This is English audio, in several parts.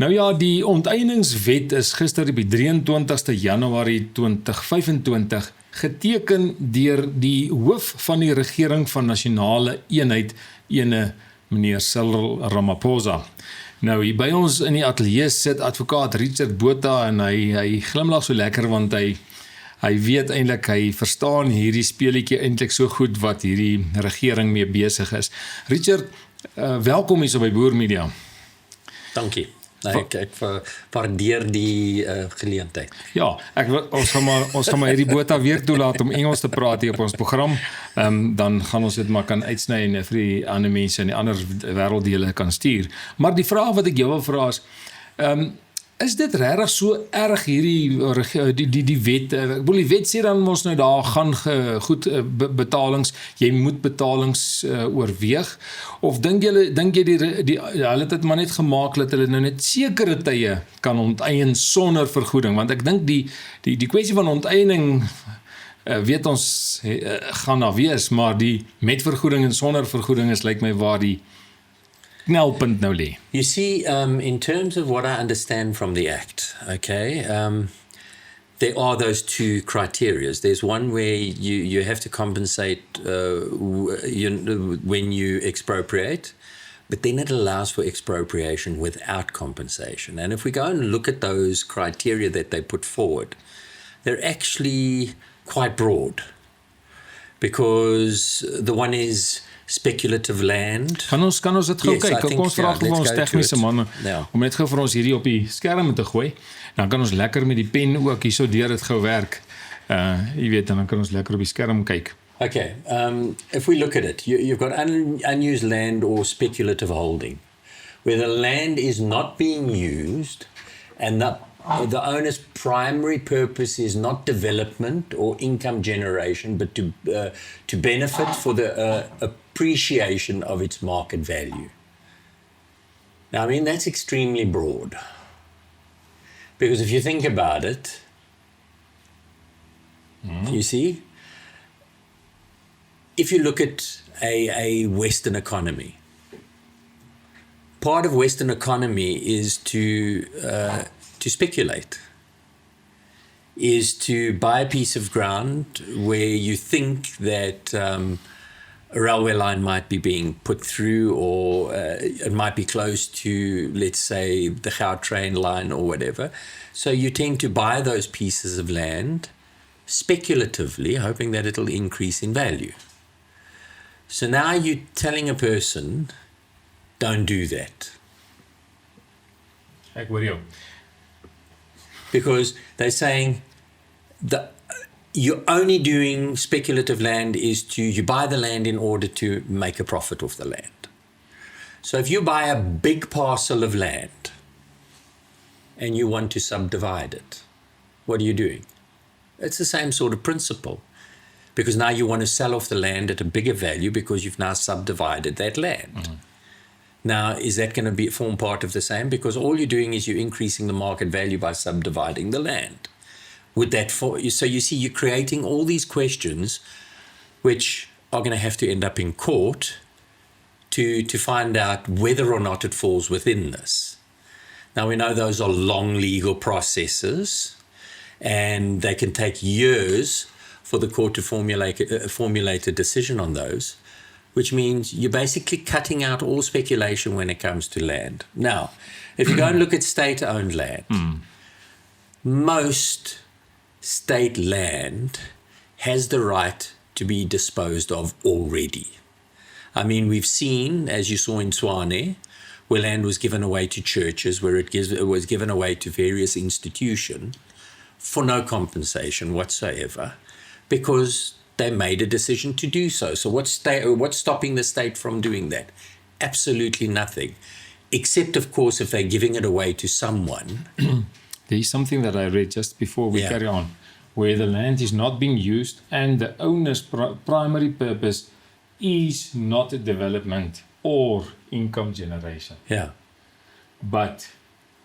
Nou ja, die onteieningswet is gister op die 23ste Januarie 2025 geteken deur die hoof van die regering van nasionale eenheid, ene meneer Terwyl Amerika. Nou, hier by ons in die ateljee sit advokaat Richard Botha en hy glimlag so lekker want hy weet eintlik, hy verstaan hierdie speletjie eintlik so goed wat hierdie regering mee besig is. Richard, welkom hier so by Boermedia. Dankie. Ek waardeer die geleentheid. Ja, ons gaan maar hierdie Botha weer toelaat om Engels te praat hier op ons program. Dan gaan ons dit maar kan uitsny en vir die ander mense in die ander wêrelddele kan stuur. Maar die vraag wat ek jou wil vra is dit regtig so erg hierdie die wet? Ek bedoel, die wet sê dan ons nou daar gaan goed betalings, jy moet betalings oorweeg, of dink jy hulle het dit maar net gemaak dat hulle nou net sekere tye kan onteien sonder vergoeding, want ek dink die kwessie van onteiening weet ons gaan daar wees, maar die met vergoeding en sonder vergoeding is lyk my waar die knelpunt nou lê. You see, in terms of what I understand from the Act, okay, there are those two criteria. There's one where you have to compensate when you expropriate, but then it allows for expropriation without compensation. And if we go and look at those criteria that they put forward, they're actually quite broad, because the one is speculative land. Kan ons dit gou kyk? Kom ons vra vir ons tegniese manne om net gou vir ons hierdie op die skerm te gooi. Dan kan ons lekker met die pen ook hierso deur dit gou werk. Jy weet, dan kan ons lekker op die skerm kyk. Okay, if we look at it, you've got unused land or speculative holding, where the land is not being used and the owner's primary purpose is not development or income generation, but to benefit for the appreciation of its market value. Now, I mean, that's extremely broad. Because if you think about it, you see, if you look at a Western economy, part of Western economy is to speculate, is to buy a piece of ground where you think that a railway line might be being put through, or it might be close to, let's say, the Gautrain line or whatever. So you tend to buy those pieces of land speculatively, hoping that it'll increase in value. So now you're telling a person, don't do that. Ek hoor jou. Because they're saying that you're only doing speculative land is you buy the land in order to make a profit off the land. So if you buy a big parcel of land and you want to subdivide it, what are you doing? It's the same sort of principle, because now you want to sell off the land at a bigger value because you've now subdivided that land. Mm-hmm. Now, is that going to form part of the same? Because all you're doing is you're increasing the market value by subdividing the land. So you see, you're creating all these questions which are going to have to end up in court to find out whether or not it falls within this. Now, we know those are long legal processes, and they can take years for the court to formulate a decision on those, which means you're basically cutting out all speculation when it comes to land. Now, if you go and look at state-owned land, most state land has the right to be disposed of already. I mean, we've seen, as you saw in Tshwane, where land was given away to churches, where it was given away to various institutions for no compensation whatsoever, because they made a decision to do so. So what's stopping the state from doing that? Absolutely nothing. Except, of course, if they're giving it away to someone. There is something that I read just before we carry on, where the land is not being used and the owner's primary purpose is not development or income generation. Yeah. But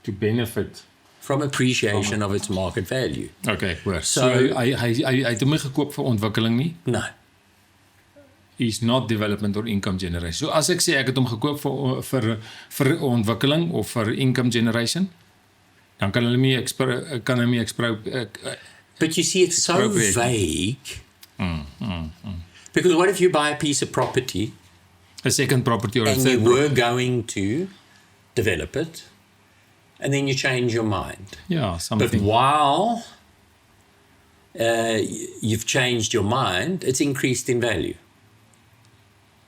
to benefit from appreciation of its market value. Okay, hoor. So hy het hom nie gekoop vir ontwikkeling nie? Nee. is not development or income generation. So as ek sê ek het hom gekoop vir ontwikkeling of vir income generation, dan kan hulle nie But you see, it's so vague. Because what if you buy a piece of property, a second property or a and third you were going to develop it, and then you change your mind? Yeah, something. But while you've changed your mind, it's increased in value.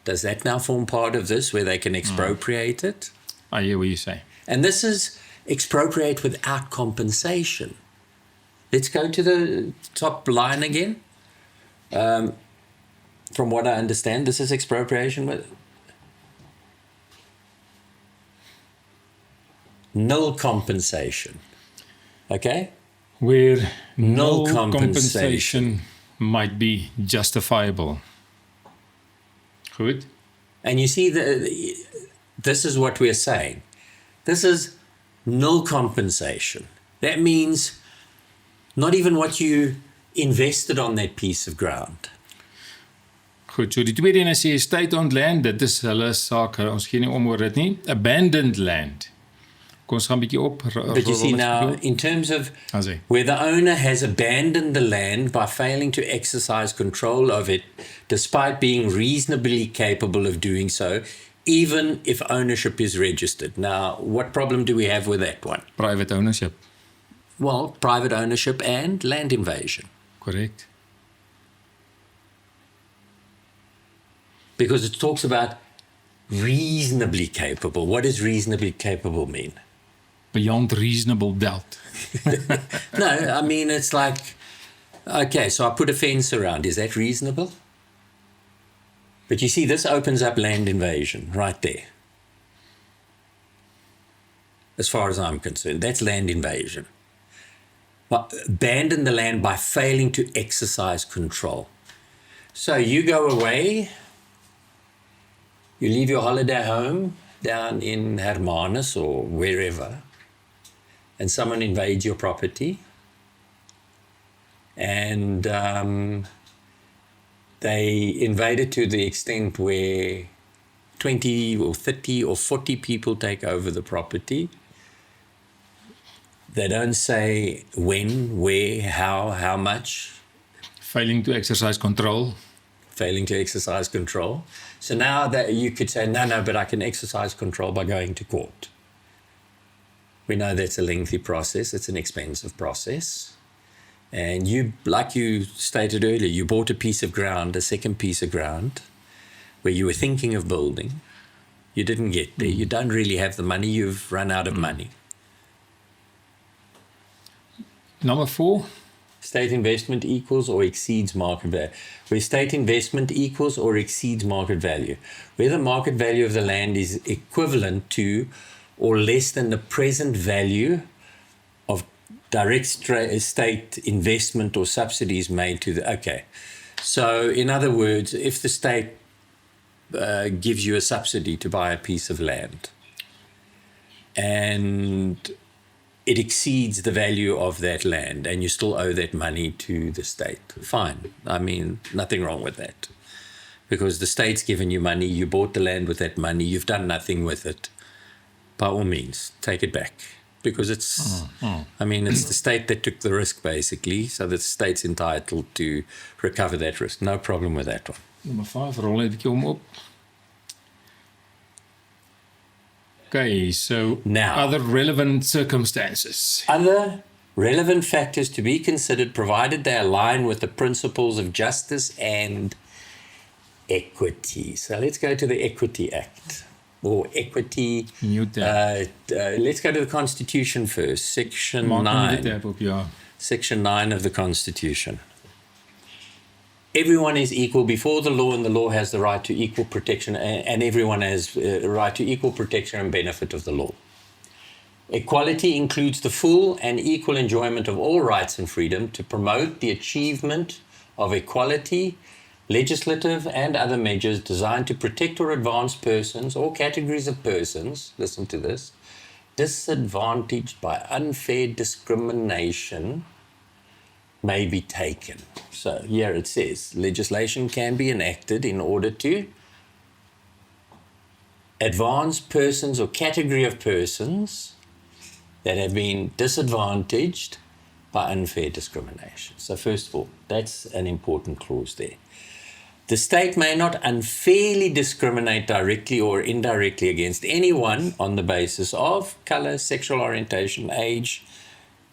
Does that now form part of this, where they can expropriate it? I hear what you say. And this is expropriate without compensation. Let's go to the top line again. From what I understand, this is expropriation with null compensation. Okay? Where Null no compensation might be justifiable. Goed. And you see, this is what we're saying. This is null compensation. That means not even what you invested on that piece of ground. Goed, so die tweede ene sê state-owned land, dit is hulle saak, ons gee nie om oor dit nie. Abandoned land. Kom ons gaan 'n bietjie op. But you see now, in terms of where the owner has abandoned the land by failing to exercise control of it, despite being reasonably capable of doing so, even if ownership is registered. Now, what problem do we have with that one? Private ownership. Well, private ownership and land invasion. Correct. Because it talks about reasonably capable. What does reasonably capable mean? Beyond reasonable doubt. No, I mean, it's like, okay, so I put a fence around. Is that reasonable? But you see, this opens up land invasion right there. As far as I'm concerned, that's land invasion. But abandon the land by failing to exercise control. So you go away, you leave your holiday home down in Hermanus or wherever, and someone invades your property, and they invade it to the extent where 20 or 30 or 40 people take over the property. They don't say when, where, how much. Failing to exercise control. Failing to exercise control. So now that you could say, no, but I can exercise control by going to court. We know that's a lengthy process. It's an expensive process. And you, like you stated earlier, you bought a piece of ground, a second piece of ground, where you were thinking of building. You didn't get there. You don't really have the money. You've run out of money. Number 4. State investment equals or exceeds market value. Where state investment equals or exceeds market value. Where the market value of the land is equivalent to or less than the present value of direct state investment or subsidies made to the... Okay. So, in other words, if the state gives you a subsidy to buy a piece of land and it exceeds the value of that land and you still owe that money to the state, fine. I mean, nothing wrong with that. Because the state's given you money, you bought the land with that money, you've done nothing with it. By all means, take it back. Because it's, I mean, it's the state that took the risk, basically, so the state's entitled to recover that risk. No problem with that one. Number 5, rol net 'n bietjie hom op. Okay, so now, other relevant circumstances. Other relevant factors to be considered, provided they align with the principles of justice and equity. So let's go to the Equity Act. Or equity. Let's go to the Constitution first. Section 9. Section 9 of the Constitution. Everyone is equal before the law, and the law has the right to equal protection, and everyone has a right to equal protection and benefit of the law. Equality includes the full and equal enjoyment of all rights and freedom to promote the achievement of equality, legislative and other measures designed to protect or advance persons or categories of persons, listen to this, disadvantaged by unfair discrimination may be taken. So here it says, legislation can be enacted in order to advance persons or category of persons that have been disadvantaged by unfair discrimination. So first of all, that's an important clause there. The state may not unfairly discriminate directly or indirectly against anyone on the basis of color, sexual orientation, age,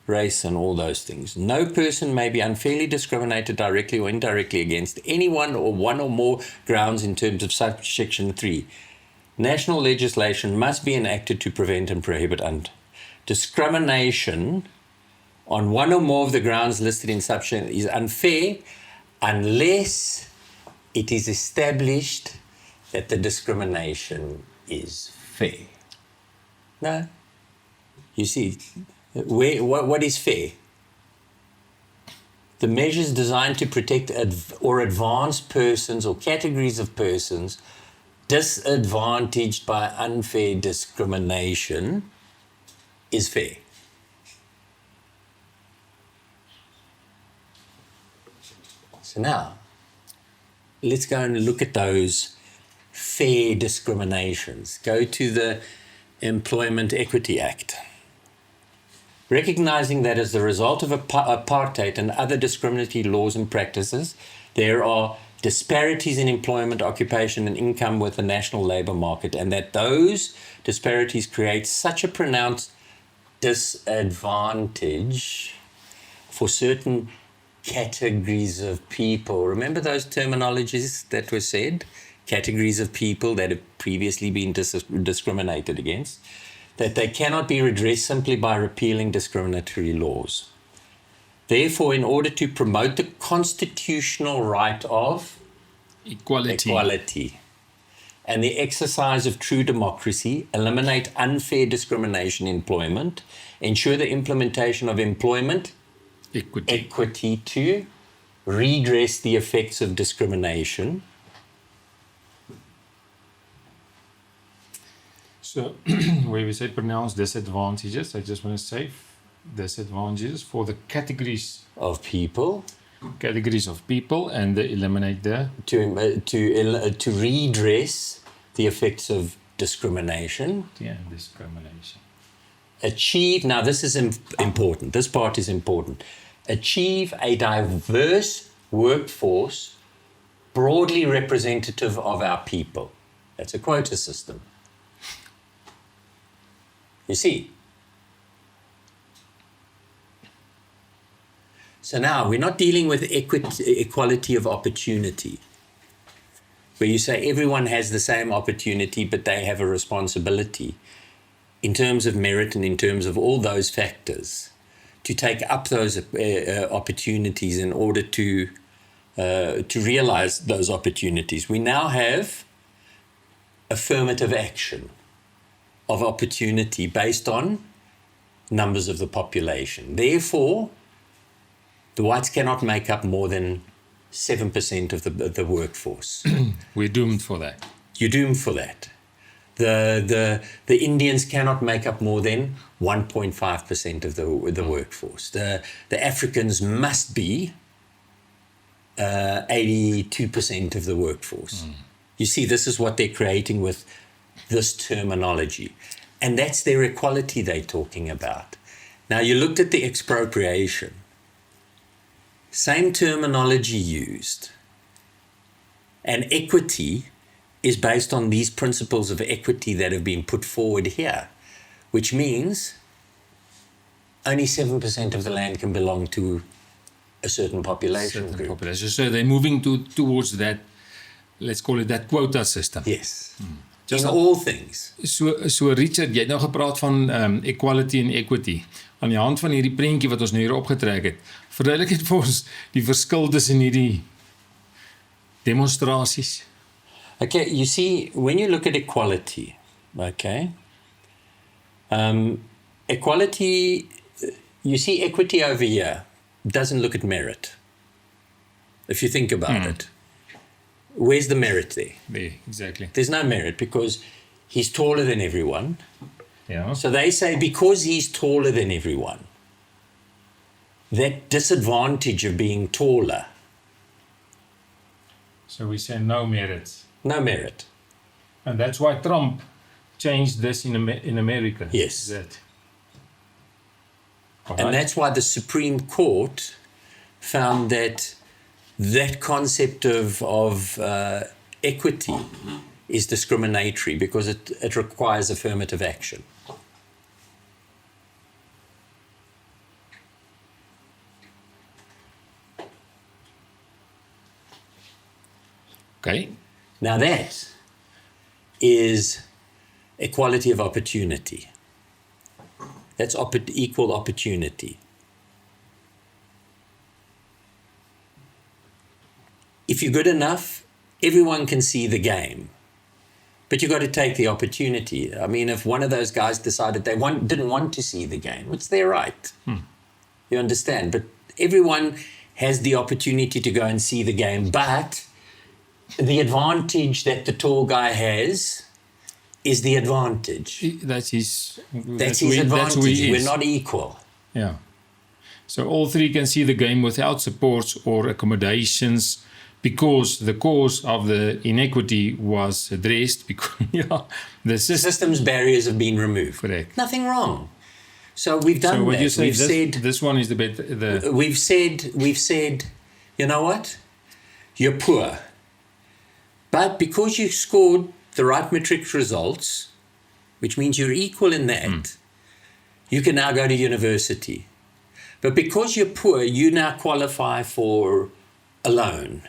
race, and all those things. No person may be unfairly discriminated directly or indirectly against anyone or one or more grounds in terms of subsection 3. National legislation must be enacted to prevent and prohibit discrimination on one or more of the grounds listed in subsection is unfair unless it is established that the discrimination is fair. No? You see, what is fair? The measures designed to protect or advance persons or categories of persons disadvantaged by unfair discrimination is fair. So now, let's go and look at those fair discriminations. Go to the Employment Equity Act. Recognizing that as a result of apartheid and other discriminatory laws and practices, there are disparities in employment, occupation, and income with the national labour market, and that those disparities create such a pronounced disadvantage for certain categories of people. Remember those terminologies that were said? Categories of people that have previously been discriminated against, that they cannot be redressed simply by repealing discriminatory laws. Therefore, in order to promote the constitutional right of equality and the exercise of true democracy, eliminate unfair discrimination in employment, ensure the implementation of employment equity to redress the effects of discrimination. So, where we say pronounce disadvantages, I just want to say disadvantages for the categories of people, and they eliminate the to redress the effects of discrimination. Yeah, discrimination. Achieve. Now, this is important. This part is important. Achieve a diverse workforce broadly representative of our people. That's a quota system. You see? So now we're not dealing with equality of opportunity, where you say everyone has the same opportunity, but they have a responsibility in terms of merit and in terms of all those factors to take up those opportunities in order to realize those opportunities. We now have affirmative action of opportunity based on numbers of the population. Therefore, the whites cannot make up more than 7% of the workforce. We're doomed for that. You're doomed for that. The Indians cannot make up more than 1.5% of the workforce. The Africans must be 82% of the workforce. You see, this is what they're creating with this terminology. And that's their equality they're talking about. Now, you looked at the expropriation. Same terminology used. And equity is based on these principles of equity that have been put forward here, which means only 7% of the land can belong to a certain population group. So they're moving towards that, let's call it that quota system. Yes. In all things. So Richard, jy het nou gepraat van equality en equity. Aan die hand van hierdie prentjie wat ons nou hier opgetrek het, verduidelik het vir ons die verskil tussen hierdie demonstrasies. Okay, you see, when you look at equality, okay, equality, you see equity over here doesn't look at merit. If you think about it, where's the merit there? There, exactly. There's no merit because he's taller than everyone. Yeah. So they say because he's taller than everyone, that disadvantage of being taller. So we say no merit. No merit. And that's why Trump changed this in America. Yes. That. And that's why the Supreme Court found that concept of equity is discriminatory because it requires affirmative action. Okay. Now that is equality of opportunity. That's equal opportunity. If you're good enough, everyone can see the game. But you've got to take the opportunity. I mean, if one of those guys decided they didn't want to see the game, it's their right. You understand? But everyone has the opportunity to go and see the game. But the advantage that the tall guy has is the advantage. That's his That's that's his who advantage. he We're is. not equal. Yeah. So all three can see the game without supports or accommodations because the cause of the inequity was addressed because the system. Systems barriers have been removed. Correct. Nothing wrong. So we've done So what that. you say, We've said this one is the better. we've said, you know what? You're poor. But because you scored the right matric results, which means you're equal in that, you can now go to university. But because you're poor, you now qualify for a loan.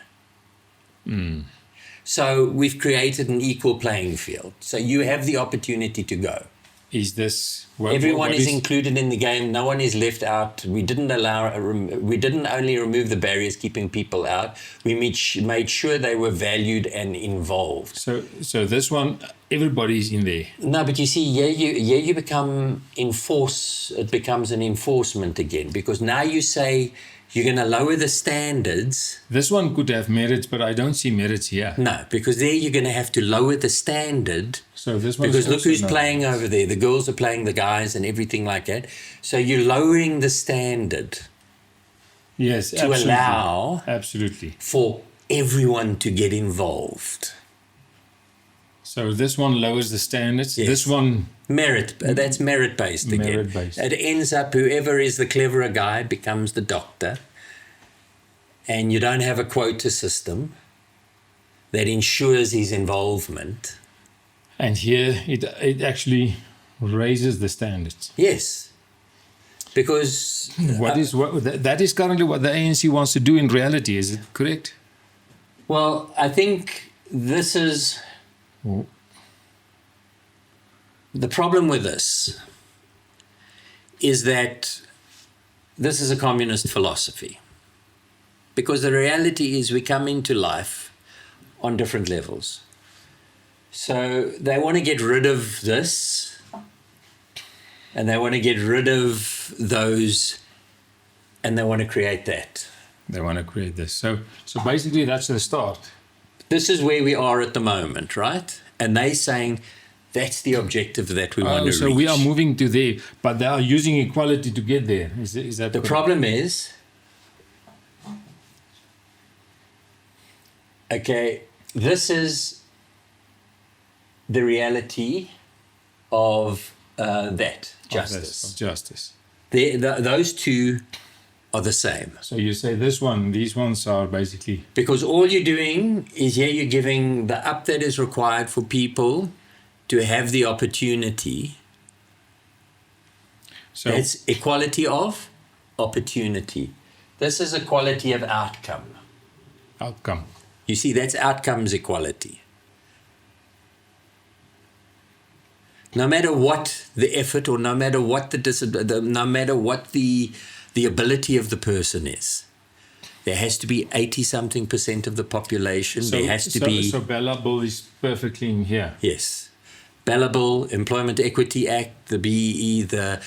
So we've created an equal playing field. So you have the opportunity to go. Is this Everyone is included in the game. No one is left out. We didn't we didn't only remove the barriers keeping people out. We made sure they were valued and involved. So this one, everybody's in there. No, but you see, you become it becomes an enforcement again, because now you say you're going to lower the standards. This one could have merits, but I don't see merits here. No, because there you're going to have to lower the standard. So this one, because look who's playing over there. The girls are playing the guys and everything like that. So you're lowering the standard. Yes, to allow absolutely for everyone to get involved. So this one lowers the standards. Yes. This one that's merit-based again. Merit-based. It ends up whoever is the cleverer guy becomes the doctor, and you don't have a quota system that ensures his involvement. And here it actually raises the standards. Yes, because that is currently what the ANC wants to do in reality. Is it correct? Well, I think this is the problem with this is that this is a communist philosophy, because the reality is we come into life on different levels. So they want to get rid of this, and they want to get rid of those, and they want to create that. They want to create this. So basically that's the start. This is where we are at the moment, right? And they're saying that's the objective that we want to reach. So we are moving to there, but they are using equality to get there. Is that the correct? problem is, okay, this is the reality of that justice. Of justice. Those two are the same. So you say these ones are basically... Because all you're doing is here you're giving the up that is required for people to have the opportunity. So it's equality of opportunity. This is equality of outcome. Outcome. You see, that's outcomes equality. No matter what the effort, or no matter what no matter what the ability of the person is, there has to be 80-something% of the population. There has to be. So Bella Bill is perfectly in here. Yes. Bella Bill, Employment Equity Act, the BEE, the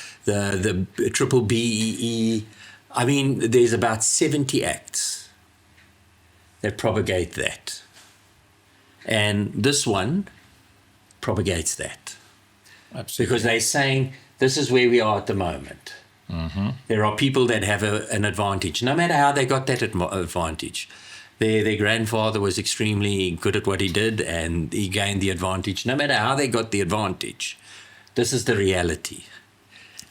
triple BEE. I mean, there's about 70 acts that propagate that. And this one propagates that. Absolutely. Because they're saying this is where we are at the moment. There are people that have an advantage, no matter how they got that advantage. Their grandfather was extremely good at what he did, and he gained the advantage, no matter how they got the advantage. This is the reality.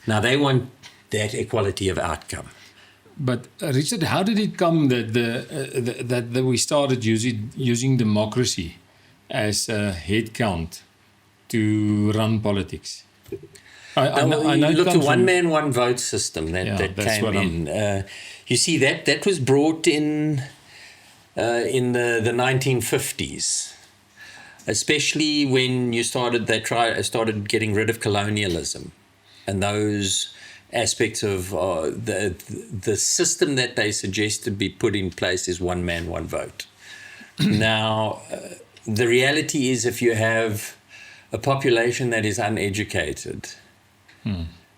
Now, they want that equality of outcome. But Richard, how did it come that we started using democracy as a head count to run politics? I know look, the from, one man, one vote system that came in. You see, that was brought in the 1950s, especially when started getting rid of colonialism and those aspects of the system that they suggested be put in place is one man, one vote. Now, the reality is, if you have a population that is uneducated,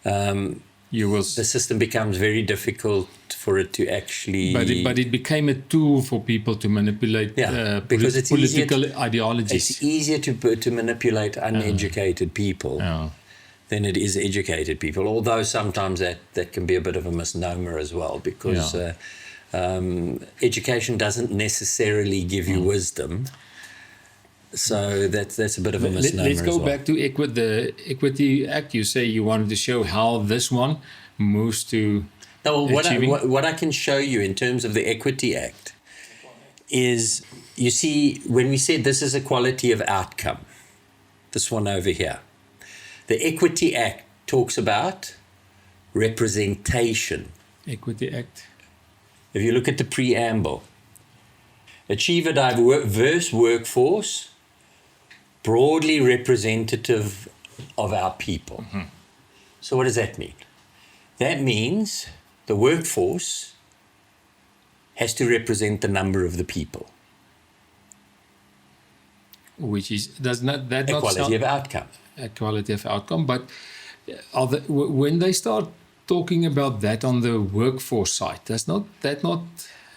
the system becomes very difficult for it to actually... But it became a tool for people to manipulate because it's political ideologies. It's easier to manipulate uneducated people than it is educated people, although sometimes that can be a bit of a misnomer as well, because education doesn't necessarily give you wisdom. So that's a bit of a misnomer. Let's go back to the Equity Act. You say you wanted to show how this one moves to... No, what I can show you in terms of the Equity Act is, you see, when we said this is equality of outcome, this one over here, the Equity Act talks about representation. Equity Act. If you look at the preamble, achieve a diverse workforce broadly representative of our people. So what does that mean? That means the workforce has to represent the number of the people. Which is, does not that not equality of outcome. Equality of outcome, but when they start talking about that on the workforce side, does not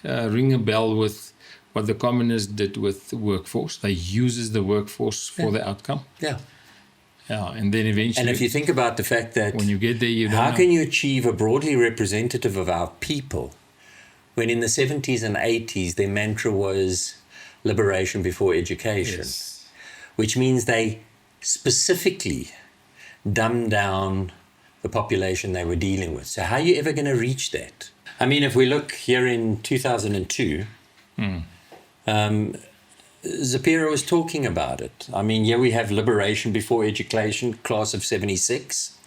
ring a bell with what the communists did with the workforce? They uses the workforce for the outcome. Yeah. Yeah, and then eventually... And if you think about the fact that... When you get there, you don't how know. can you achieve a broadly representative of our people when in the 70s and 80s their mantra was liberation before education? Yes. Which means they specifically dumbed down the population they were dealing with. So how are you ever going to reach that? I mean, if we look here in 2002... Zapiro was talking about it. I mean, here we have liberation before education, class of 76.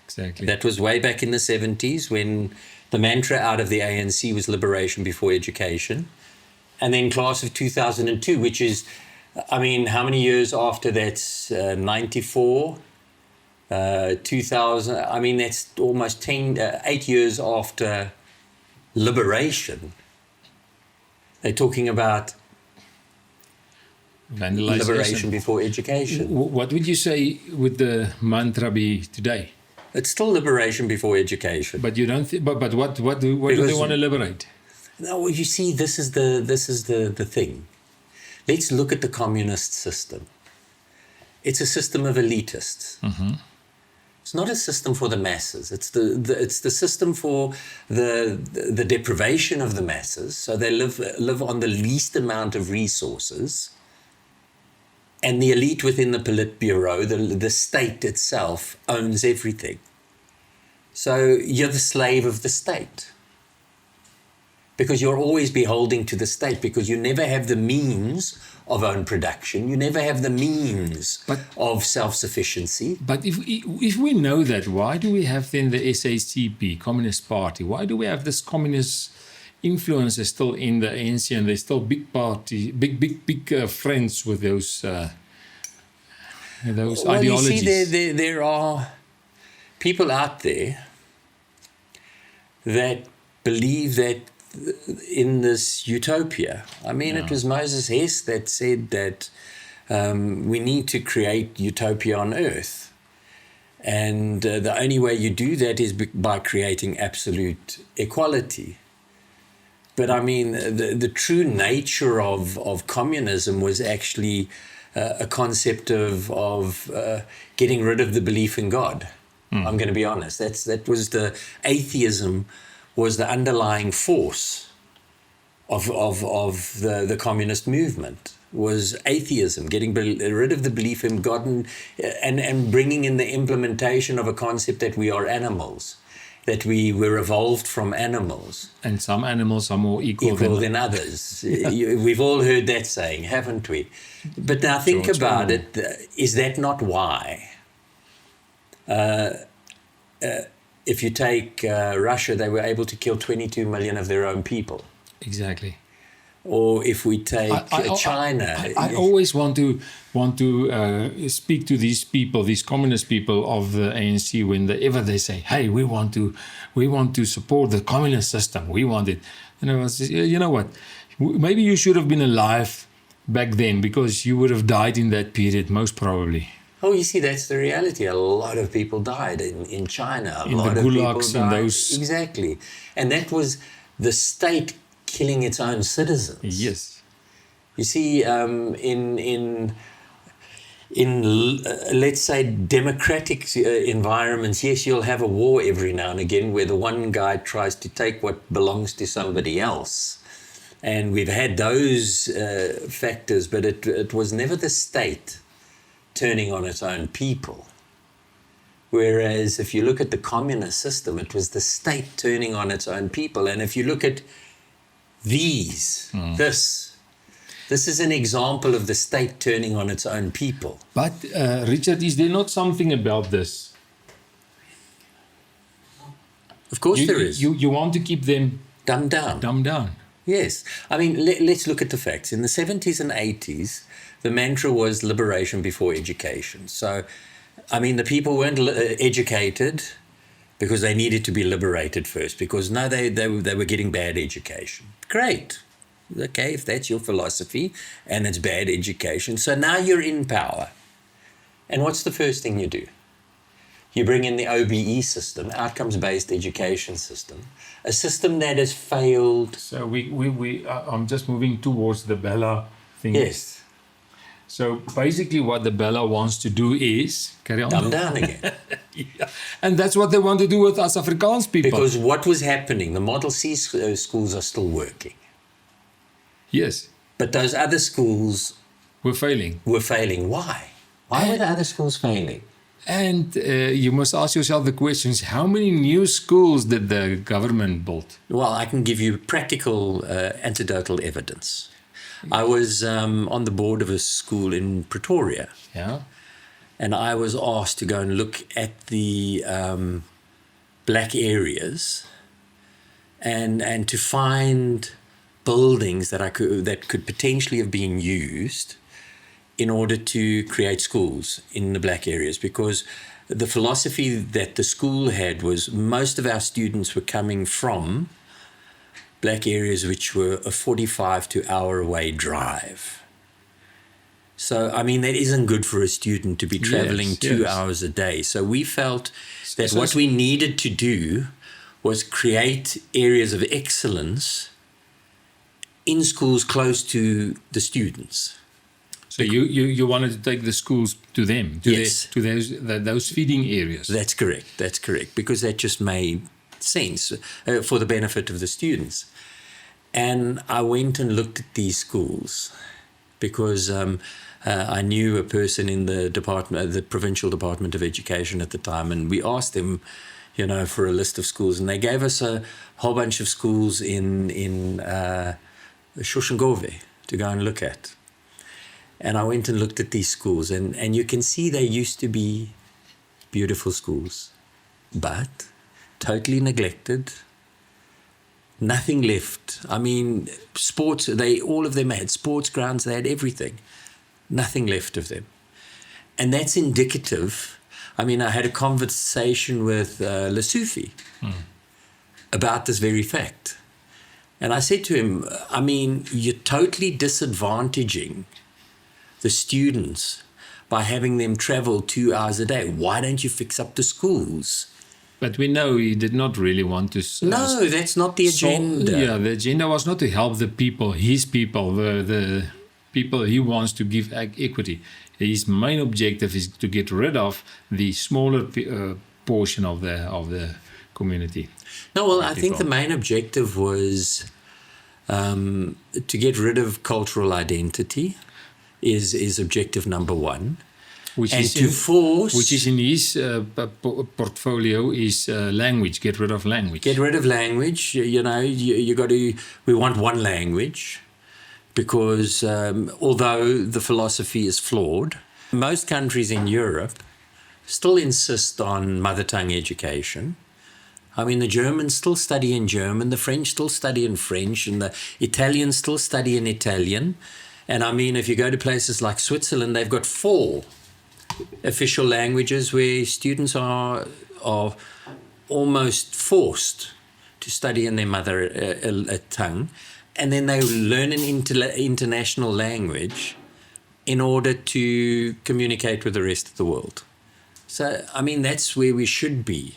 Exactly. That was way back in the 70s when the mantra out of the ANC was liberation before education. And then class of 2002, which is, I mean, how many years after that's 94, 2000? I mean, that's almost 8 years after liberation. They're talking about liberation before education. What would you say would the mantra be today? It's still liberation before education. But you don't. But what do they want to liberate? No, you see, this is the thing. Let's look at the communist system. It's a system of elitists. It's not a system for the masses. It's the system for the deprivation of the masses. So they live on the least amount of resources. And the elite within the Politburo, the state itself, owns everything. So you're the slave of the state. Because you're always beholding to the state, because you never have the means of own production. You never have the means of self-sufficiency. But if we know that, why do we have then the SACP, Communist Party? Why do we have this communist influence still in the ANC, and they're still big party, big friends with those ideologies? You see, there are people out there that believe that in this utopia. I mean, it was Moses Hess that said that we need to create utopia on earth. And the only way you do that is by creating absolute equality. But I mean, the true nature of communism was actually a concept of getting rid of the belief in God. I'm going to be honest. That was atheism was the underlying force of the communist movement, was atheism, getting rid of the belief in God and bringing in the implementation of a concept that we are animals, that we were evolved from animals. And some animals are more equal than others. We've all heard that saying, haven't we? But now think about it. Is that not why? If you take Russia, they were able to kill 22 million of their own people. Exactly. Or if we take China, I always want to speak to these people, these communist people of the ANC, whenever they say, "Hey, we want to support the communist system. We want it." And I was, you know what? Maybe you should have been alive back then, because you would have died in that period, most probably. Oh, you see, that's the reality. A lot of people died in China. A in lot the of gulags people and died. those. Exactly, and that was the state killing its own citizens. Yes. You see, in let's say democratic environments, yes, you'll have a war every now and again where the one guy tries to take what belongs to somebody else. And we've had those factors, but it was never the state turning on its own people. Whereas if you look at the communist system, it was the state turning on its own people. And if you look at this is an example of the state turning on its own people. But Richard, is there not something about this? Of course there is. You want to keep them dumbed down. Yes. I mean, let's look at the facts. In the 70s and 80s, the mantra was liberation before education. So, I mean, the people weren't educated because they needed to be liberated first, because no, they were getting bad education. Great. Okay, if that's your philosophy and it's bad education. So now you're in power. And what's the first thing you do? You bring in the OBE system, outcomes-based education system, a system that has failed. So I'm just moving towards the Bella thing. Yes. So basically what the Bella wants to do is carry on. Dumb down again. Yeah. And that's what they want to do with us Afrikaans people. Because what was happening, the Model C schools are still working. Yes. But those other schools were failing. Why? Why were the other schools failing? And you must ask yourself the questions, how many new schools did the government build? Well, I can give you practical anecdotal evidence. I was on the board of a school in Pretoria. Yeah. And I was asked to go and look at the black areas and to find buildings that could potentially have been used in order to create schools in the black areas, because the philosophy that the school had was most of our students were coming from black areas which were a 45 to hour away drive. So, I mean, that isn't good for a student to be traveling 2 hours a day. So we felt that what we needed to do was create areas of excellence in schools close to the students. So you wanted to take the schools to them, to those feeding areas. That's correct, because that just made sense for the benefit of the students. And I went and looked at these schools because I knew a person in the department, the Provincial Department of Education at the time, and we asked them, for a list of schools, and they gave us a whole bunch of schools in Shoshongove to go and look at. And I went and looked at these schools, and you can see they used to be beautiful schools, but totally neglected. Nothing left. I mean, sports, all of them had sports grounds, they had everything. Nothing left of them. And that's indicative. I mean, I had a conversation with Lesufi about this very fact. And I said to him, I mean, you're totally disadvantaging the students by having them travel 2 hours a day. Why don't you fix up the schools? But we know he did not really want to... No, that's not the agenda. The agenda was not to help the people, his people, the people he wants to give equity. His main objective is to get rid of the smaller portion of the community. No, well, I think the main objective was to get rid of cultural identity is objective number one. Which and is to force... Which is in his portfolio is language, get rid of language. Get rid of language, you got to... We want one language because although the philosophy is flawed, most countries in Europe still insist on mother tongue education. I mean, the Germans still study in German, the French still study in French, and the Italians still study in Italian. And I mean, if you go to places like Switzerland, they've got 4 official languages where students are almost forced to study in their mother tongue. And then they learn an international language in order to communicate with the rest of the world. So, I mean, that's where we should be.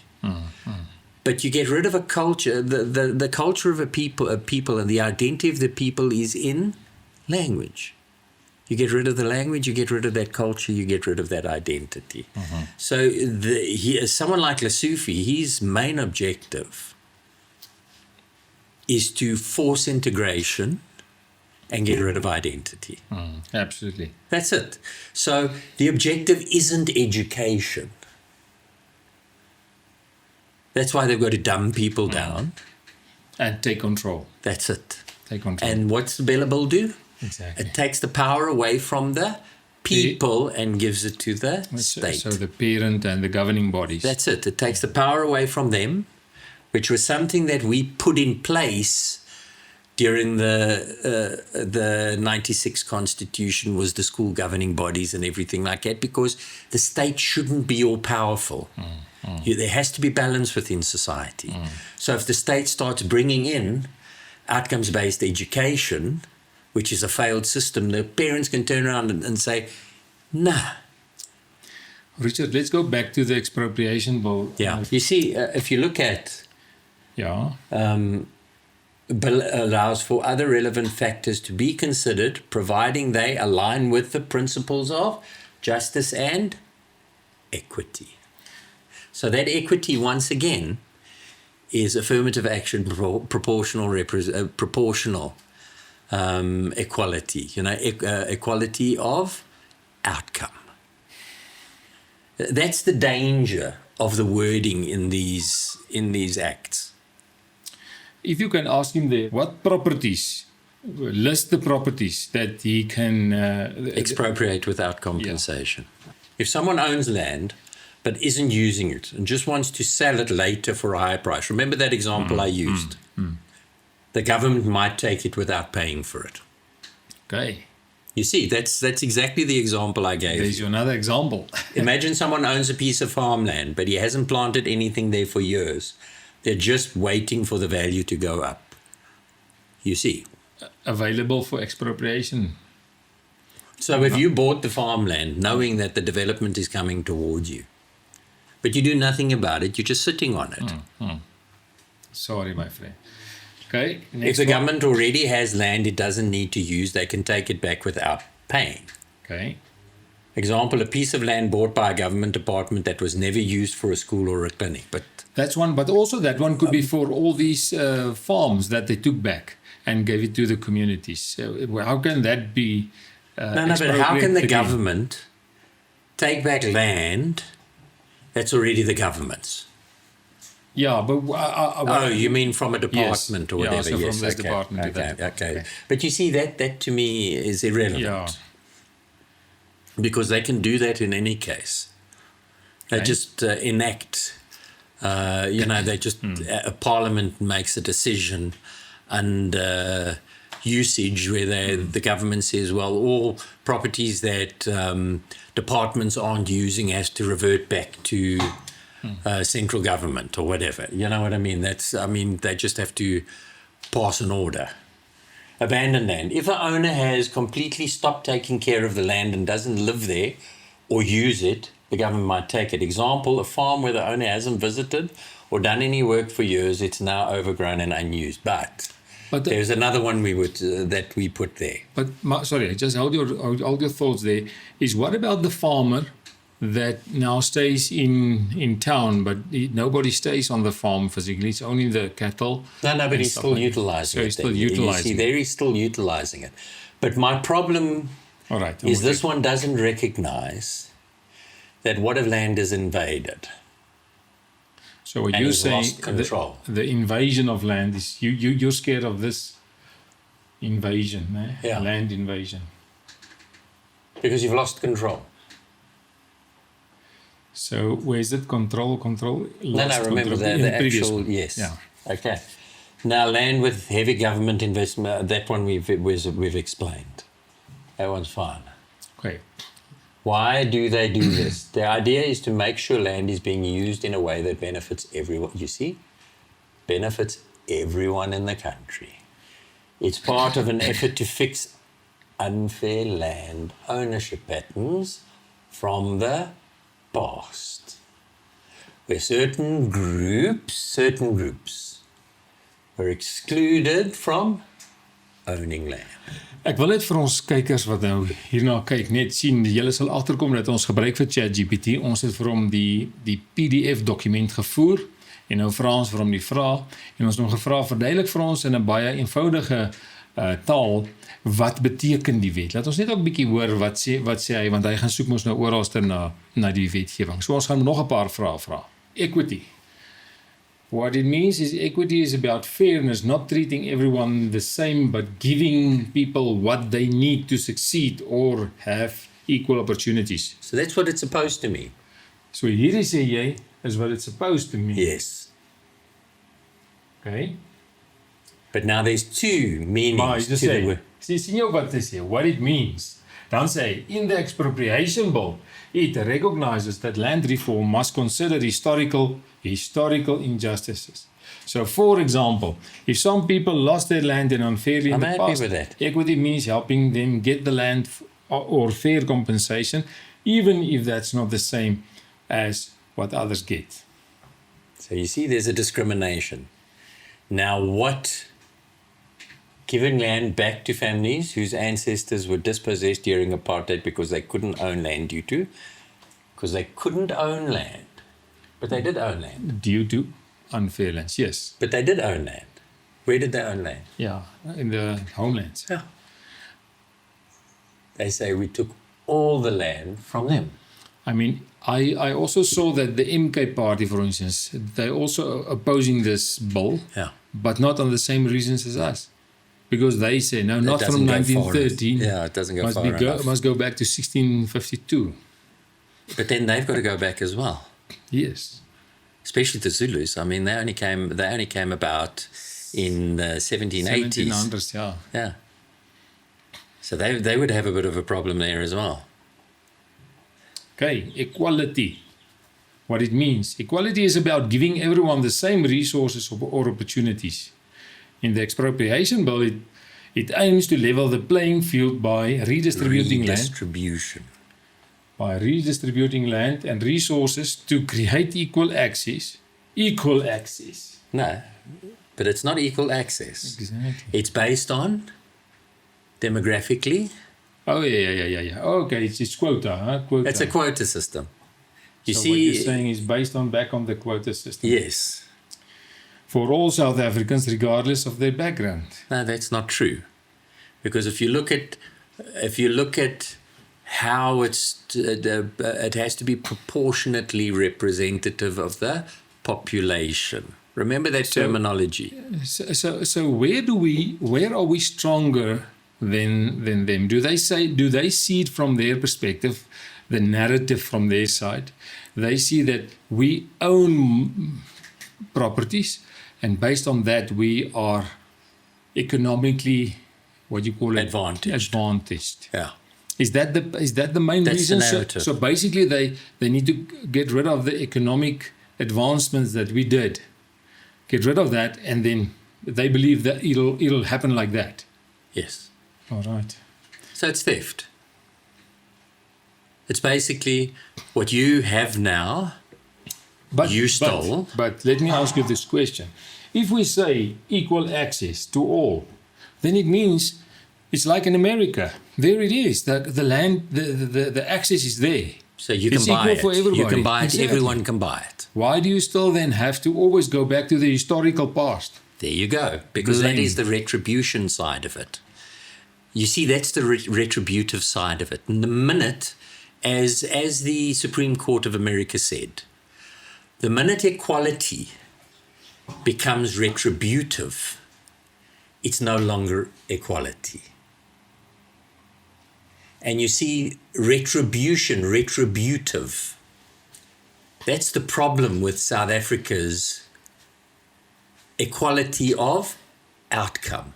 But you get rid of a culture, the culture of a people, and the identity of the people is in language. You get rid of the language, you get rid of that culture, you get rid of that identity. So someone like Lesufi, his main objective is to force integration and get rid of identity. Absolutely. That's it. So the objective isn't education. That's why they've got to dumb people down. And take control. That's it. Take control. And what's the Bella Bill do? Exactly. It takes the power away from the people and gives it to the state. So the parent and the governing bodies. That's it. It takes the power away from them, which was something that we put in place during the 96 Constitution, was the school governing bodies and everything like that, because the state shouldn't be all powerful. There has to be balance within society. So if the state starts bringing in outcomes-based education, which is a failed system, the parents can turn around and say, nah. Richard, let's go back to the expropriation bill. Yeah. You see, if you look at... Yeah. Bill allows for other relevant factors to be considered, providing they align with the principles of justice and equity. So that equity, once again, is affirmative action, proportional equality. Equality of outcome. That's the danger of the wording in these acts. If you can ask him there, what properties, list the properties that he can... expropriate without compensation. Yeah. If someone owns land but isn't using it and just wants to sell it later for a higher price, remember that example I used? The government might take it without paying for it. Okay. You see, that's exactly the example I gave. There's another example. Imagine someone owns a piece of farmland, but he hasn't planted anything there for years. They're just waiting for the value to go up. You see. Available for expropriation. So if you bought the farmland knowing that the development is coming towards you, but you do nothing about it, you're just sitting on it. Sorry, my friend. Okay. If the government already has land it doesn't need to use, they can take it back without paying. Okay. Example, a piece of land bought by a government department that was never used for a school or a clinic. But that's one, but also that one could be for all these farms that they took back and gave it to the communities. So how can that be No, but how can the government take back land that's already the government's? Yeah, but... oh, you mean from a department or whatever? Yeah, so from this department to that. Okay. But you see, that to me is irrelevant. Yeah. Because they can do that in any case. They just enact, they just... a parliament makes a decision and usage where the government says, well, all properties that departments aren't using has to revert back to... central government or whatever. You know what I mean? They just have to pass an order. Abandon land. If an owner has completely stopped taking care of the land and doesn't live there or use it, the government might take it. Example, a farm where the owner hasn't visited or done any work for years, it's now overgrown and unused. But there's another one that we put there. But sorry, just hold your thoughts there. Is what about the farmer that now stays in town, but nobody stays on the farm physically. It's only the cattle. No, but he's still utilizing So it. he's still then. utilizing You see, there he's still utilizing it. But my problem All right. is this one doesn't recognize that what if land is invaded? So what and you're he's saying, lost control. the invasion of land is you're scared of this invasion, eh? Yeah. Land invasion. Because you've lost control. So where is it? Control. No, remember the actual, yes. Yeah. Okay. Now, land with heavy government investment, that one we've explained. That one's fine. Okay. Why do they do this? The idea is to make sure land is being used in a way that benefits everyone. You see? Benefits everyone in the country. It's part of an effort to fix unfair land ownership patterns from the past, where certain groups were excluded from owning land. Ek wil net vir ons kykers wat nou hierna kyk net sien, julle sal agterkom dat ons gebruik vir ChatGPT. Ons het vir hom die PDF dokument gevoer en nou vra ons vir hom die vraag en ons het hom gevra verduidelik vir ons in 'n baie eenvoudige taal wat beteken die wet. Laat ons net ook 'n bietjie hoor wat sê hy, want hy gaan soek mos nou oralste na die wetgewing. So ons gaan nog 'n paar vrae vra. Equity. What it means is equity is about fairness, not treating everyone the same, but giving people what they need to succeed or have equal opportunities. So that's what it's supposed to mean. So hierdie sê jy is what it's supposed to mean. Yes. Okay. But now there's two Maar meanings jy to the sê, word. sien jy wat dit sê, what it means. Dan sê hy, in the expropriation bill, it recognizes that land reform must consider historical injustices. So, for example, if some people lost their land unfairly in I'm the happy past, with that. equity means helping them get the land or fair compensation, even if that's not the same as what others get. So you see there's a discrimination. Now giving land back to families whose ancestors were dispossessed during apartheid because they couldn't own land because they couldn't own land. But they did own land. Due to unfair lands, yes. But they did own land. Where did they own land? Yeah, in the homelands. Yeah. They say we took all the land from them. I mean, I also saw that the MK party, for instance, they're also opposing this bill, Yeah. but not on the same reasons as us. Because they say, no, not doesn't from go far 1913. enough. Yeah, it doesn't go far enough. Must go back to 1652. But then they've got to go back as well. Yes. Especially the Zulus. I mean, they only came about in the 1780s. 1700s, yeah. Yeah. So they would have a bit of a problem there as well. Okay, equality. What it means. Equality is about giving everyone the same resources or opportunities. In the expropriation bill, it aims to level the playing field by redistributing land and resources to create equal access. Equal access. No, but it's not equal access. Exactly. It's based on demographically. Oh, yeah. Okay, it's quota, huh? Quota. It's a quota system. You so see, what you're saying is based back on the quota system. Yes. For all South Africans, regardless of their background. No, that's not true. Because if you look at how it has to be proportionately representative of the population. Remember that terminology. So where are we stronger than them? Do they see it from their perspective, the narrative from their side? They see that we own properties, and based on that we are economically, what do you call it? Advantaged. Yeah. Is that the main reason? The narrative. So basically they need to get rid of the economic advancements that we did. Get rid of that, and then they believe that it'll happen like that. Yes. All right. So it's theft. It's basically what you have now, you stole. But let me ask you this question. If we say equal access to all, then it means it's like in America. There it is. The land, the access is there. So you can It's buy equal it. for everybody. You can buy it. Exactly. Everyone can buy it. Why do you still then have to always go back to the historical past? There you go. Because that is the retribution side of it. You see, that's the retributive side of it. And the minute, as the Supreme Court of America said, the minute equality becomes retributive, it's no longer equality. And you see, retribution, retributive, that's the problem with South Africa's equality of outcome.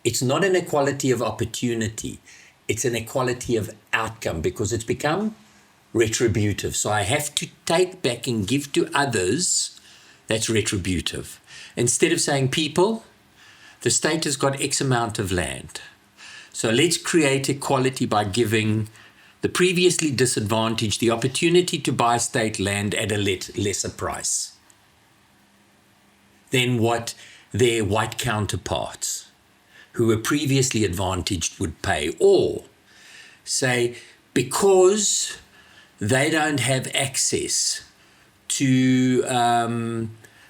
It's not an equality of opportunity. It's an equality of outcome because it's become retributive. So I have to take back and give to others. That's retributive. Instead of saying, people, the state has got X amount of land. So let's create equality by giving the previously disadvantaged the opportunity to buy state land at a lesser price than what their white counterparts who were previously advantaged would pay. Or say, because they don't have access to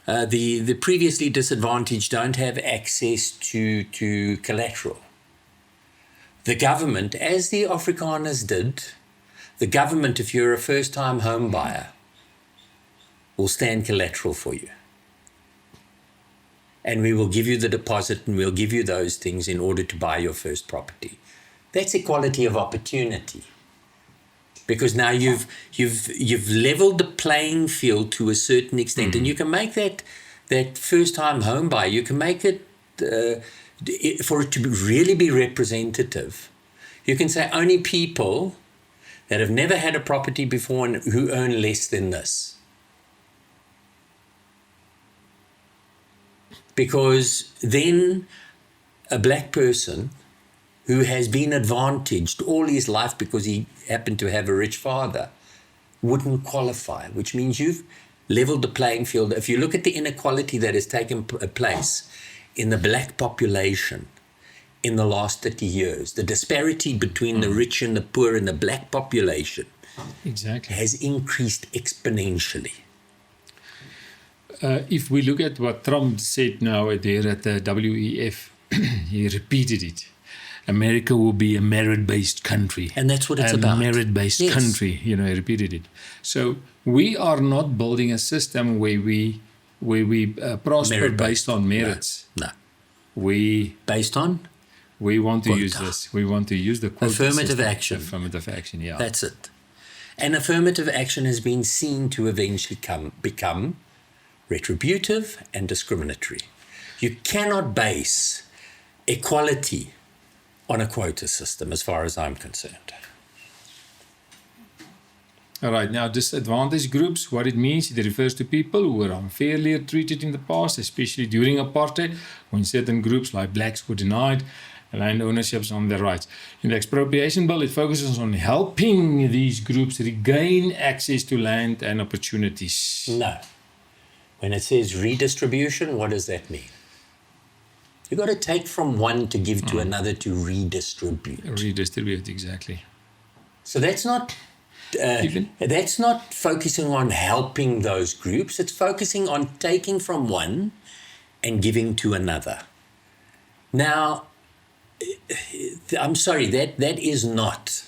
the previously disadvantaged don't have access to collateral. The government, as the Afrikaners did, the government, if you're a first-time home buyer, will stand collateral for you. And we will give you the deposit and we'll give you those things in order to buy your first property. That's equality of opportunity. Because now you've leveled the playing field to a certain extent, and you can make that first-time home buyer, you can make it for it to really be representative. You can say only people that have never had a property before and who earn less than this. Because then a black person who has been advantaged all his life because he happened to have a rich father wouldn't qualify, which means you've leveled the playing field. If you look at the inequality that has taken place in the black population in the last 30 years, the disparity between the rich and the poor in the black population has increased exponentially. If we look at what Trump said now there at the WEF, he repeated it. America will be a merit-based country. And that's what it's about. A merit-based country, he repeated it. So we are not building a system where we prosper based on merits. No. Based on? We want to use this. We want to use the affirmative action. Affirmative action, yeah. That's it. And affirmative action has been seen to eventually become retributive and discriminatory. You cannot base equality on a quota system as far as I'm concerned. All right, now disadvantaged groups, what it means, it refers to people who were unfairly treated in the past, especially during apartheid, when certain groups like blacks were denied land ownerships on their rights. In the expropriation bill, it focuses on helping these groups regain access to land and opportunities. No. When it says redistribution, what does that mean? You've got to take from one to give to another to redistribute. Redistribute, exactly. So that's not focusing on helping those groups. It's focusing on taking from one and giving to another. Now, I'm sorry, that is not.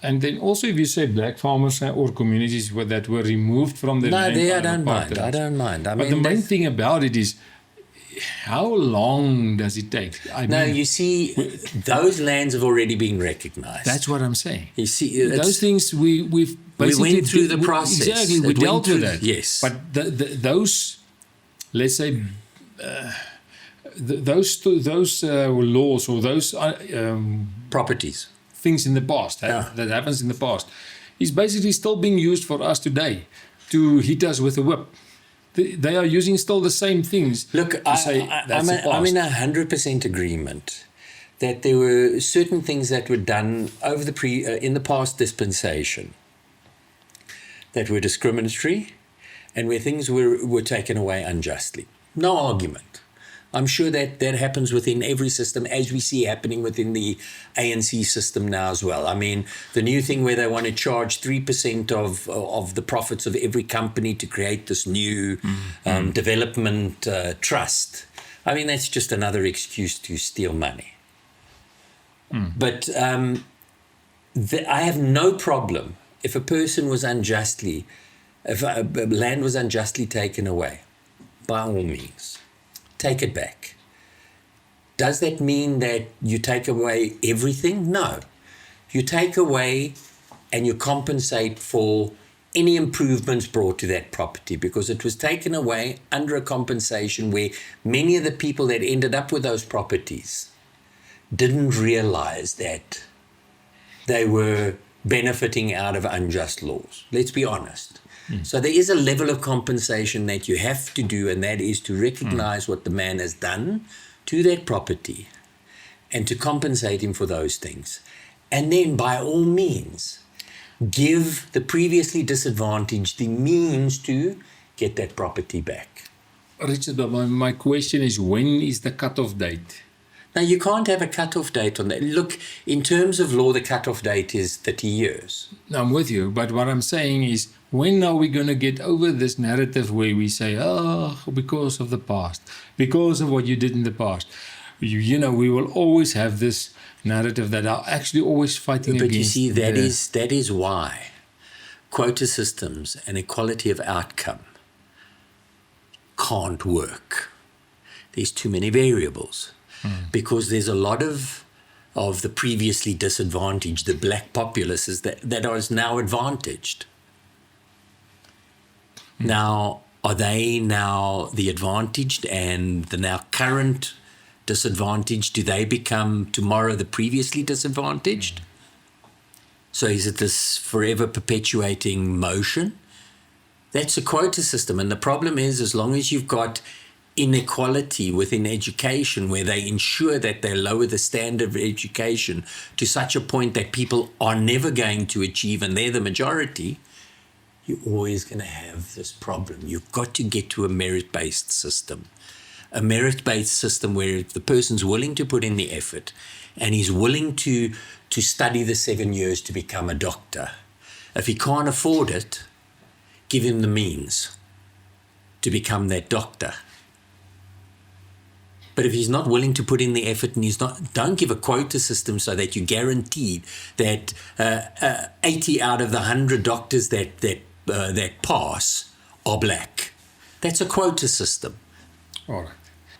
And then also if you say black farmers or communities that were removed from the land. No, I don't mind. But the main thing about it is, how long does it take? You see, those lands have already been recognized. That's what I'm saying. You see, those things we've basically... We went through the process. Exactly, we dealt with that. Yes. But those, let's say, those laws or those... properties. Things in the past, that happens in the past, is basically still being used for us today to hit us with a whip. They are using still the same things. Look, I'm in 100% agreement that there were certain things that were done over in the past dispensation that were discriminatory and where things were taken away unjustly. No argument. I'm sure that happens within every system, as we see happening within the ANC system now as well. I mean, the new thing where they want to charge 3% of the profits of every company to create this new development trust. I mean, that's just another excuse to steal money. But I have no problem if a person was if land was unjustly taken away, by all means, take it back. Does that mean that you take away everything? No. You take away and you compensate for any improvements brought to that property, because it was taken away under a compensation where many of the people that ended up with those properties didn't realize that they were benefiting out of unjust laws. Let's be honest. So there is a level of compensation that you have to do, and that is to recognize what the man has done to that property and to compensate him for those things. And then by all means, give the previously disadvantaged the means to get that property back. Richard, but my question is, when is the cut-off date? Now, you can't have a cut-off date on that. Look, in terms of law, the cut-off date is 30 years. I'm with you, but what I'm saying is, when are we going to get over this narrative where we say, because of the past, because of what you did in the past? You know, we will always have this narrative that are actually always fighting against. But you see, that is why quota systems and equality of outcome can't work. There's too many variables. Because there's a lot of the previously disadvantaged, the black populaces that are now advantaged. Now, are they now the advantaged and the now current disadvantaged? Do they become tomorrow the previously disadvantaged? So is it this forever perpetuating motion? That's a quota system. And the problem is, as long as you've got inequality within education, where they ensure that they lower the standard of education to such a point that people are never going to achieve, and they're the majority, you're always going to have this problem. You've got to get to a merit-based system. A merit-based system where if the person's willing to put in the effort and he's willing to study the 7 years to become a doctor, if he can't afford it, give him the means to become that doctor. But if he's not willing to put in the effort, and don't give a quota system so that you're guaranteed that 80 out of the 100 doctors that pass are black. That's a quota system. All right.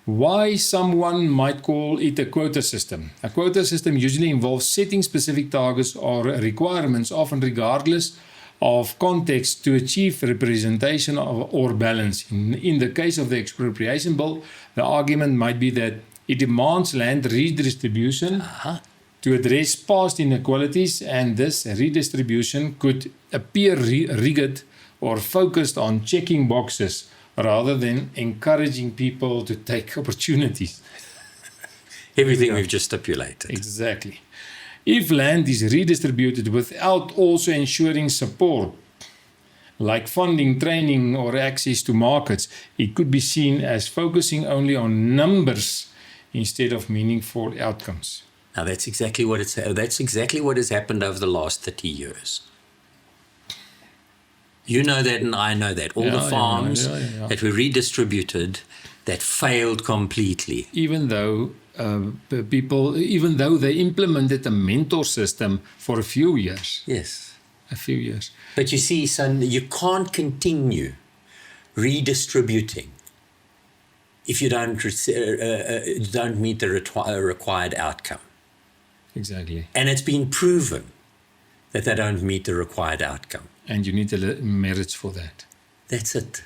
Why someone might call it a quota system? A quota system usually involves setting specific targets or requirements, often regardless of context, to achieve representation or balance. In the case of the expropriation bill, the argument might be that it demands land redistribution to address past inequalities, and this redistribution could appear rigged or focused on checking boxes rather than encouraging people to take opportunities. Everything we've just stipulated. Exactly. If land is redistributed without also ensuring support, like funding, training, or access to markets, it could be seen as focusing only on numbers instead of meaningful outcomes. Now that's exactly what has happened over the last 30 years. You know that, and I know that. All the farms that were redistributed that failed completely. Even though they implemented a mentor system for a few years. Yes. A few years. But you see, son, you can't continue redistributing if you don't meet the required outcome. Exactly. And it's been proven that they don't meet the required outcome. And you need the merits for that. That's it.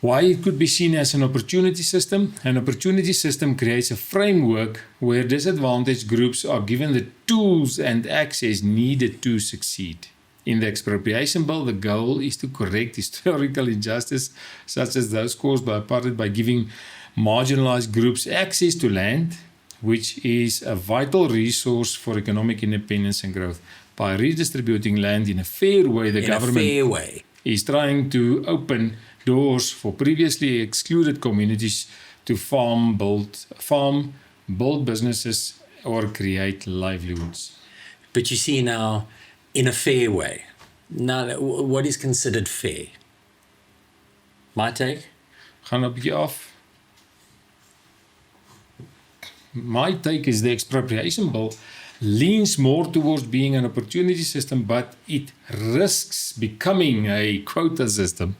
Why it could be seen as an opportunity system? An opportunity system creates a framework where disadvantaged groups are given the tools and access needed to succeed. In the expropriation bill, the goal is to correct historical injustice, such as those caused by apartheid, by giving marginalized groups access to land, which is a vital resource for economic independence and growth. By redistributing land in a fair way, the government is trying to open doors for previously excluded communities to farm, build businesses, or create livelihoods. But you see now, in a fair way. Now, what is considered fair? My take? Gaan 'n bietjie af. My take is the expropriation bill leans more towards being an opportunity system, but it risks becoming a quota system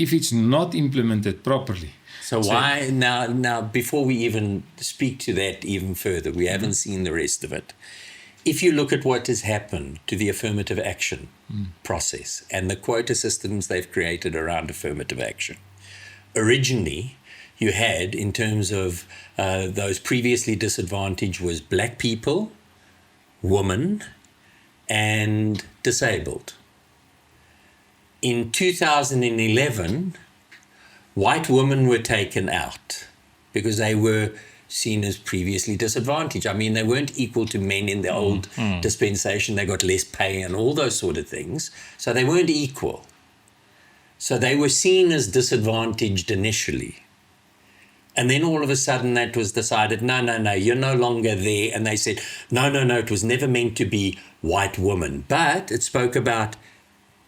if it's not implemented properly. So why now before we even speak to that even further, we haven't seen the rest of it. If you look at what has happened to the affirmative action process and the quota systems they've created around affirmative action, originally you had, in terms of those previously disadvantaged, was black people, women, and disabled. In 2011, white women were taken out because they were seen as previously disadvantaged. I mean, they weren't equal to men in the old dispensation. They got less pay and all those sort of things. So they weren't equal. So they were seen as disadvantaged initially. And then all of a sudden that was decided, no, you're no longer there. And they said, no, it was never meant to be white women. But it spoke about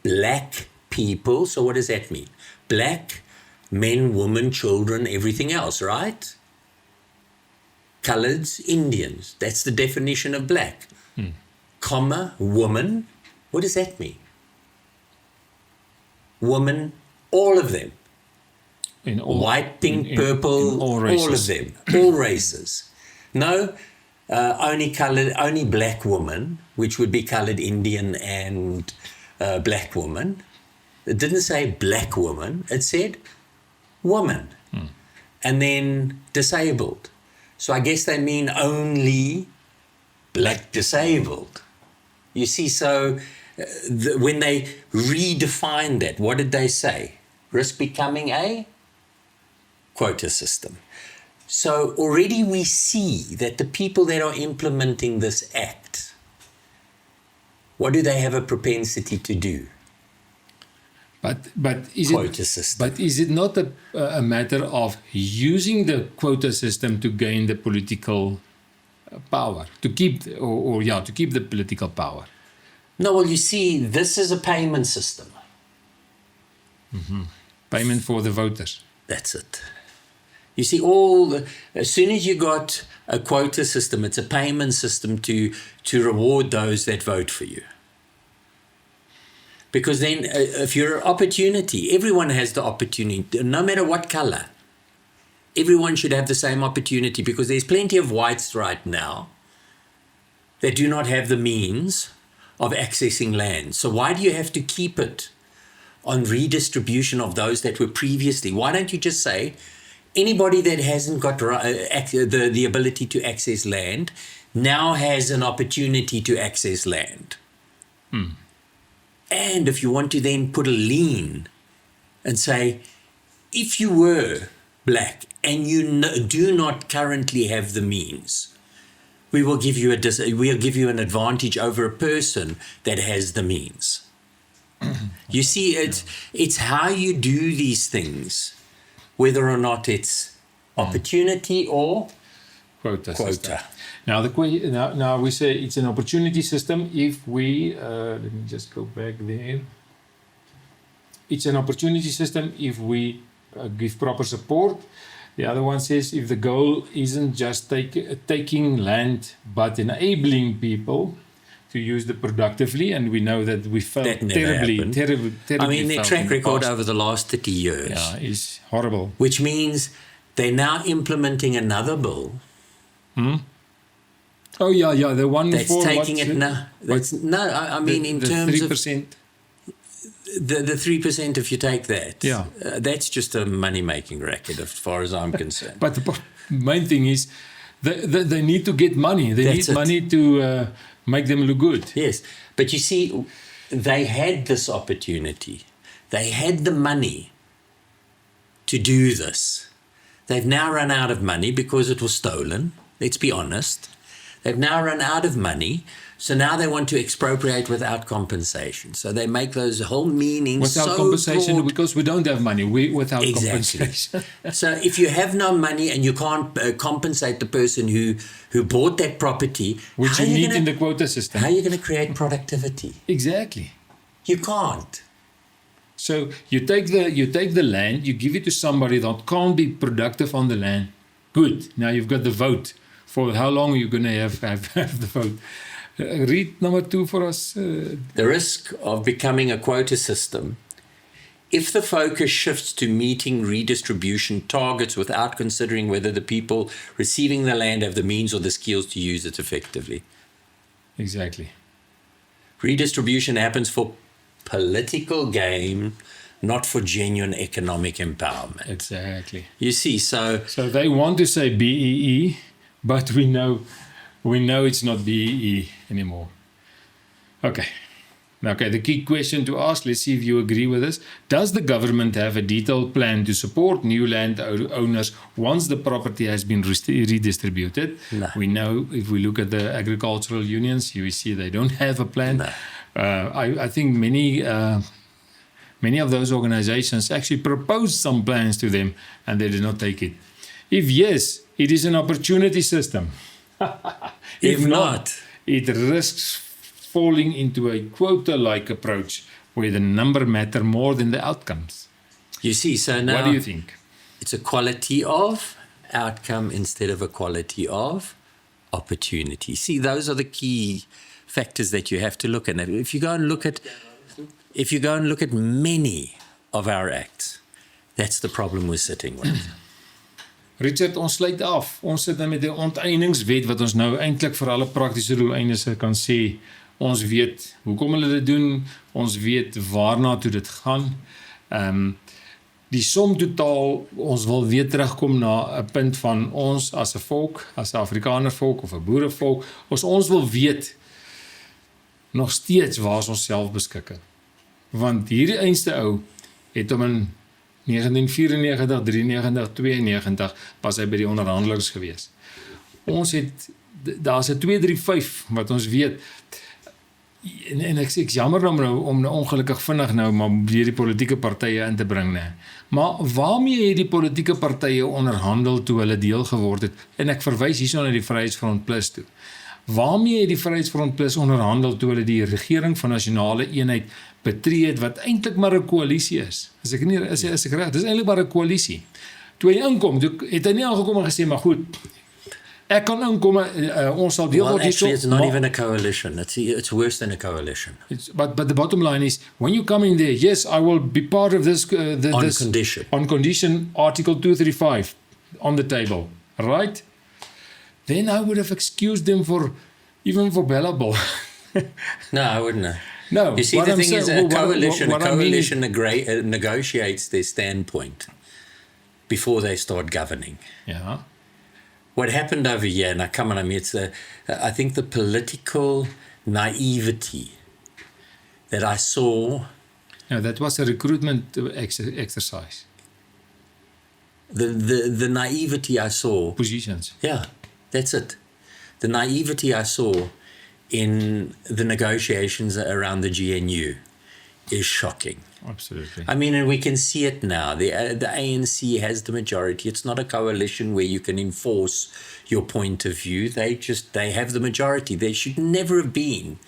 black people. So what does that mean? Black men, women, children, everything else, right? Coloreds, Indians. That's the definition of black. Comma, woman. What does that mean? Woman, all of them. In all, white, pink, purple, all of them, all races. No, only black woman, which would be colored Indian and black woman. It didn't say black woman, it said woman. And then disabled. So I guess they mean only black disabled. You see, so when they redefined that, what did they say? Risk becoming a quota system. So already we see that the people that are implementing this act, what do they have a propensity to do? But is Quota it system. But is it not a matter of using the quota system to gain the political power, to keep to keep the political power? No, well, you see, this is a payment system. Payment for the voters. That's it. You see, as soon as you got a quota system, it's a payment system to reward those that vote for you. Because then if you're an opportunity, everyone has the opportunity, no matter what color. Everyone should have the same opportunity, because there's plenty of whites right now that do not have the means of accessing land. So why do you have to keep it on redistribution of those that were previously? Why don't you just say, anybody that hasn't got the ability to access land now has an opportunity to access land? And if you want to then put a lien and say, if you were black and you do not currently have the means, we will give you an advantage over a person that has the means. You see, it's how you do these things, whether or not it's opportunity or Quota. System. Now, now we say it's an opportunity system if we, let me just go back there. It's an opportunity system if we give proper support. The other one says if the goal isn't just taking land, but enabling people to use it productively, and we know that we failed terribly. I mean, their track record over the last 30 years is horrible. Which means they're now implementing another bill. Oh yeah, the one that's for taking it now. I mean, in terms 3%. of the 3%, if you take that, that's just a money-making racket as far as I'm concerned. But the main thing is they need to get money. They need money to make them look good. Yes, but you see, they had this opportunity. They had the money to do this. They've now run out of money because it was stolen. Let's be honest. They've now run out of money, so now they want to expropriate without compensation. So they make those whole meanings Without so compensation, broad. because we don't have money. Without Exactly. compensation. So if you have no money and you can't compensate the person who bought that property, Which how you are need gonna, in the quota system. how are you going to create productivity? Exactly. You can't. So you take the land, you give it to somebody that can't be productive on the land. Good. Now you've got the vote. For how long are you going to have the vote? Read number 2 for us. The risk of becoming a quota system, if the focus shifts to meeting redistribution targets without considering whether the people receiving the land have the means or the skills to use it effectively. Exactly. Redistribution happens for political gain, not for genuine economic empowerment. Exactly. You see, so they want to say BEE, but we know it's not BEE anymore. Okay. Okay, the key question to ask, let's see if you agree with this. Does the government have a detailed plan to support new land owners once the property has been redistributed? No. We know if we look at the agricultural unions, you see they don't have a plan. No. I think many of those organizations actually proposed some plans to them and they did not take it. If yes, it is an opportunity system. if not, it risks falling into a quota-like approach where the number matter more than the outcomes. you see, so now What do you think? it's a quality of outcome instead of a quality of opportunity. See, those are the key factors that you have to look at. If you go and look at many of our acts, that's the problem we're sitting with. Richard, ons sluit af. Ons sit nou met die onteieningswet wat ons nou eintlik vir alle praktiese doeleindes kan sê. Ons weet hoekom hulle dit doen. Ons weet waarna toe dit gaan. Die som totaal, ons wil weer terugkom na 'n punt van ons as 'n volk, as 'n Afrikaner volk of 'n boerevolk. Ons wil weet nog steeds waar ons onsself beskik. Want hierdie einste ou het hom in 1994, 93, 92 was hy by die onderhandelings gewees. Ons het, daar's 'n 235 wat ons weet, en ek jammer om nou ongelukkig vinnig nou maar weer die politieke partye in te bring, nee. Maar waarmee het die politieke partye onderhandel toe hulle deel geword het? En ek verwys hierso na die Vryheidsfront Plus toe. Waarmee het die Vryheidsfront Plus onderhandel toe hulle die regering van nasionale eenheid betree het, wat eintlik maar 'n koalisie is? As ek reg, dis eintlik maar 'n koalisie. Toe hy inkom, het hy nie aangekom en gesê, maar goed, ek kan inkom, ons sal deel word Actually, it's not even a coalition. It's worse than a coalition. But the bottom line is, when you come in there, yes, I will be part of this. Condition. On condition, Article 235 on the table, right? Then I would have excused them even for Bellable. No, I wouldn't have. No. You see, what the I'm thing is, saying- a coalition what I mean is- negotiates their standpoint before they start governing. Yeah. What happened over here, and I mean, I think the political naivety that I saw, No, that was a recruitment exercise. the naivety I saw, Positions. yeah, that's it. The naivety I saw in the negotiations around the GNU is shocking. Absolutely. I mean, and we can see it now. The ANC has the majority. It's not a coalition where you can enforce your point of view. They have the majority. There should never have been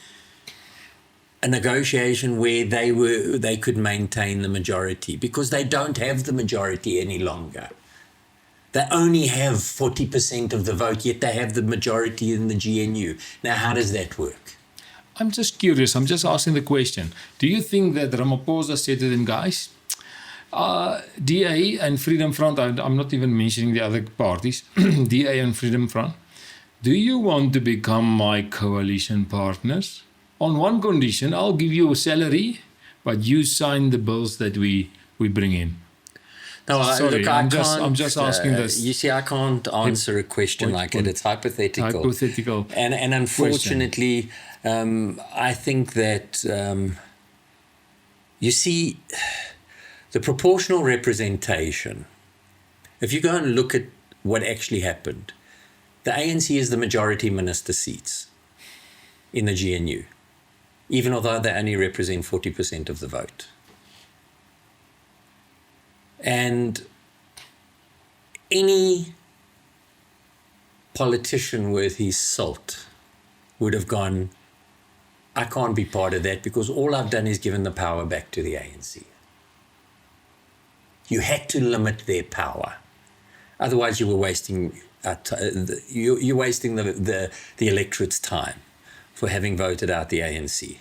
a negotiation where they could maintain the majority, because they don't have the majority any longer. They only have 40% of the vote, yet they have the majority in the GNU. Now, how does that work? I'm just curious. I'm just asking the question. Do you think that Ramaphosa said to them, guys, DA and Freedom Front, I'm not even mentioning the other parties, DA and Freedom Front, do you want to become my coalition partners? On one condition, I'll give you a salary, but you sign the bills that we bring in. No, Sorry, look, I'm just asking this. You see, I can't answer a question like it. It's hypothetical. Hypothetical. And unfortunately, I think that, you see, the proportional representation, if you go and look at what actually happened, the ANC is the majority minister seats in the GNU, even although they only represent 40% of the vote. And any politician worth his salt would have gone, I can't be part of that because all I've done is given the power back to the ANC. You had to limit their power. Otherwise you were wasting, you're wasting the electorate's time for having voted out the ANC.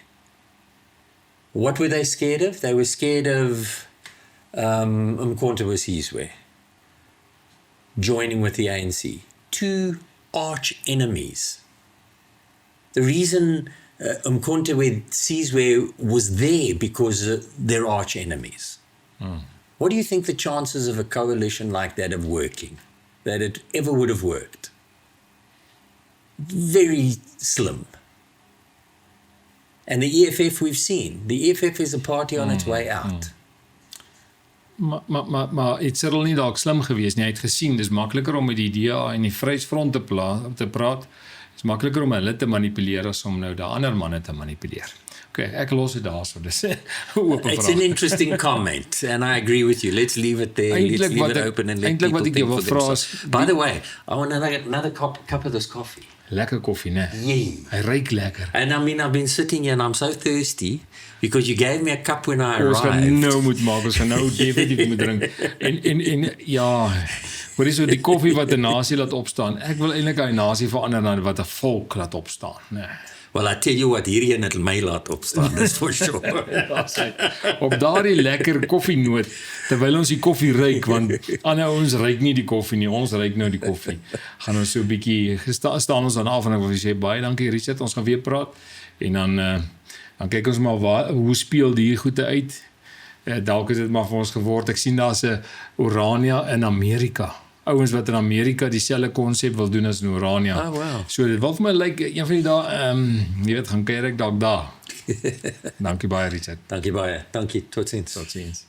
What were they scared of? They were scared of Umkhonto Sizwe joining with the ANC. Two arch enemies. The reason Umkhonto Sizwe was there because they're arch enemies. What do you think the chances of a coalition like that of working, that it ever would have worked? Very slim. And the EFF we've seen. The EFF is a party on its way out. Maar het Cyril nie dalk slim gewees nie. Hy het gesien, dis makliker om met die DA en die Vryheidsfront te praat. Dis makliker om hulle te manipuleer as om nou die ander manne te manipuleer. Okay, ek los dit daar so. Dis 'n oop vraag. It's an interesting comment and I agree with you. Let's leave it there. Let's leave it open and let people think for themselves. By the way, I want another cup of this coffee. Lekker koffie, né? Yeah. Hy ruik lekker. And I mean, I've been sitting here and I'm so thirsty because you gave me a cup when I Ons arrived. gaan nou moet maak, ons gaan nou definitief moet drink. En ja, hoor jy so die koffie wat 'n nasie laat opstaan. Ek wil eintlik 'n nasie verander na wat 'n volk laat opstaan, né? Well, I tell you what, hierdie het my laat opstaan, that's for sure. Op daardie lekker koffienoot, terwyl ons die koffie ruik, want ander ons ruik nie die koffie nie, ons ruik nou die koffie. Gaan ons so 'n bietjie staan ons dan af en ek wil sê baie dankie Richard, ons gaan weer praat en dan kyk ons maar hoe speel die goede uit. Dalk is dit maar vir ons geword. Ek sien daar's 'n Orania in Amerika. Ouens wat in Amerika dieselfde konsep wil doen as in Orania. Oh, wow. So dit wil vir my lyk een van die dae, jy weet, gaan kyk ek dalk daar. Dankie baie Richard. Dankie baie. Dankie. Tot ziens. Tot ziens.